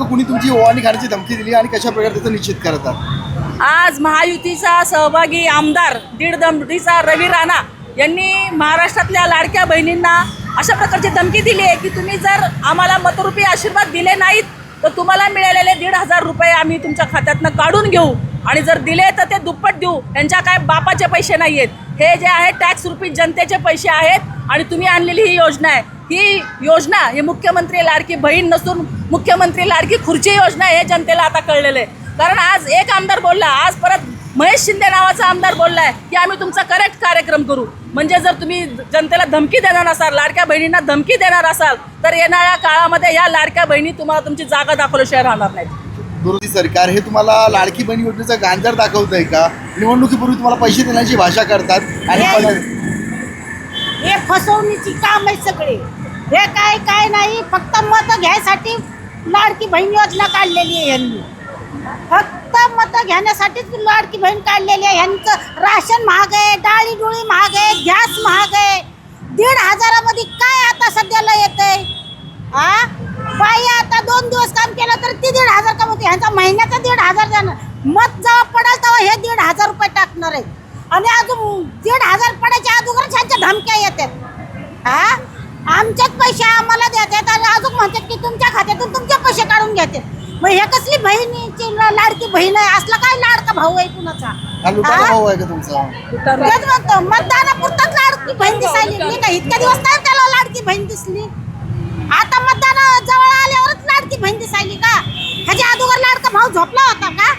कुणी तुमची ओवाळणी खाण्याची धमकी दिली आणि कशा प्रकारे त्याचा निश्चित करतात? आज महायुतीचा सहभागी आमदार दीड दमडीचा रवी राणा यांनी महाराष्ट्रातल्या लाडक्या बहिणींना अशा प्रकारची धमकी दिली आहे की तुम्ही जर आम्हाला मतरूपी आशीर्वाद दिले नाहीत तर तुम्हाला मिळालेले 1,500 रुपये आम्ही तुमच्या खात्यातनं काढून घेऊ आणि जर दिले तर ते दुप्पट देऊ. त्यांच्या काय बापाचे पैसे नाही आहेत, हे जे आहे टॅक्स रुपी जनतेचे पैसे आहेत आणि तुम्ही आणलेली ही योजना आहे. ही योजना हे मुख्यमंत्री लाडकी बहीण नसून मुख्यमंत्री लाडकी खुर्ची योजना आहे, हे जनतेला आता कळलेलं आहे. कारण आज एक आमदार बोलला, आज परत महेश शिंदे नावाचा आमदार बोलला आहे की आम्ही तुमचा करेक्ट कार्यक्रम करू. म्हणजे जर तुम्ही जनतेला धमकी देणार असाल, लाडक्या बहिणींना धमकी देणार असाल तर येणाऱ्या काळामध्ये या लाडक्या बहिणी तुम्हाला तुमची जागा दाखवल्याशिवाय राहणार नाहीत. विरोधी सरकार हे तुम्हाला लाडकी बहीण योजनेचा गांजर दाखवत आहे का? निवडणुकीपूर्वी तुम्हाला पैसे देण्याची भाषा करतात आणि हे फसवणीची काम आहे सगळे. हे काय नाही, फक्त मतं घ्यायसाठी लाडकी बहीण योजना काढलेली आहे यांनी. फक्त मतं घेण्यासाठीच लाडकी बहीण काढलेली आहे. यांचं राशन महाग आहे, डाळी डुळी महाग आहे, गॅस महाग आहे. 1,500 मध्ये काय आता सध्याला येतंय? बाई आता 2 दिवस काम केलं तर ती 1,500 काम होते. ह्यांचा महिन्याचा 1,500 जाणार. मत जेव्हा पडाल तेव्हा हे 1,500 रुपये टाकणार आहेत आणि अजून 1,500 पडायच्या अगोदरच ह्यांच्या धमक्या येतात. आमचेच पैसे आम्हाला देतात आणि अजून म्हणतात की तुमच्या खात्यातून तुमचे पैसे काढून घेते. मग हे कसली बहिणीची लाडकी बहीण आहे? असला काय लाडका भाऊ आहे कुणाचा? भाऊ आहे का तुमचा? तेच म्हणतो, मतदानापुरताच लाडकी बहीण दिसायली नाही का? इतक्या दिवस काय त्याला लाडकी बहीण दिसली? आता मतदान जवळ आल्यावरच लाडकी बहीण दिसायली का? ह्याच्या अगोदर लाडका भाऊ झोपला होता का?